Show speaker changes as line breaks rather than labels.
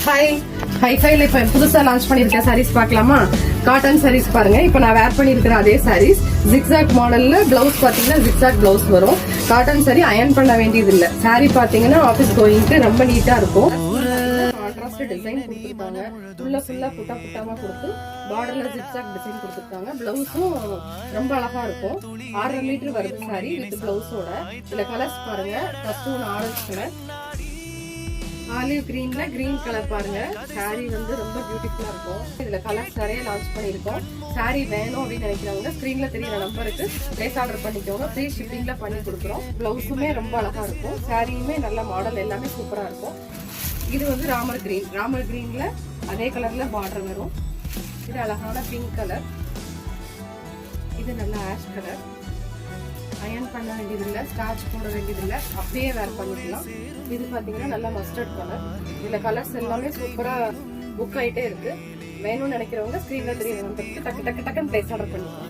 Hi ஹைஃபைல இப்ப புதுசா launch பண்ணிருக்க சாரீஸ் பார்க்கலாமா? காட்டன் சாரீஸ் பாருங்க. இப்ப நான் வேர் பண்ணிருக்கிற அதே சாரீஸ் ஜிக்ஸாக் மாடல்ல பிளவுஸ் பாத்தீங்கன்னா ஜிக்ஸாக் பிளவுஸ் வரும். காட்டன் சாரி அயன் பண்ண வேண்டியது இல்ல. சாரி பாத்தீங்கன்னா ஆபீஸ் கோயிங்க்கு ரொம்ப நீட்டா இருக்கும். கான்ட்ராஸ்ட் டிசைன் கொடுத்துருக்காங்க. ஃபுல்லா புட்டா புட்டாமா கொடுத்து பார்டர்ல ஜிக்ஸாக் டிசைன் கொடுத்துருக்காங்க. பிளவுஸும் ரொம்ப அழகா இருக்கும். 6.5 மீட்டர் வருது சாரி வித் பிளவுஸோட. இதுல கலர்ஸ் பாருங்க. First one orange colour, olive கிரீன்ல கிரீன் கலர் பாருங்க. சாரி வந்து ரொம்ப பியூட்டிஃபுல்லா இருக்கும். இதுல கலர்ஸ் நிறைய லான்ச் பண்ணிருக்கோம். சாரி வேணும் அப்படின்னு நினைக்கிறவங்க ஸ்கிரீன்ல தெரியற நம்பருக்கு பிளேஸ் ஆர்டர் பண்ணிக்கோங்க. ஃப்ரீ ஷிப்பிங்ல பண்ணி கொடுக்குறோம். பிளவுஸுமே ரொம்ப அழகா இருக்கும். சாரியுமே நல்ல மாடல் எல்லாமே சூப்பரா இருக்கும். இது வந்து ராமர் கிரீன்ல அதே கலர்ல பார்டர் வரும். இது அழகான பிங்க் கலர். இது நல்ல ஆஷ் கலர். அயன் பண்ண வேண்டியதில்லை, ஸ்டார்ச் போட வேண்டியதில்லை, அப்படியே வேர் பண்ணிக்கலாம். இது பாத்தீங்கன்னா நல்ல மஸ்டர்ட் கலர். இதுல கலர்ஸ் எல்லாமே சூப்பரா புக் ஆயிட்டே இருக்கு. வேணும்னு நினைக்கிறவங்க ஸ்கிரீன்ல தெரியற நம்பருக்கு டக்கு டக்குன்னு பிளேஸ் ஆர்டர் பண்ணிக்கலாம்.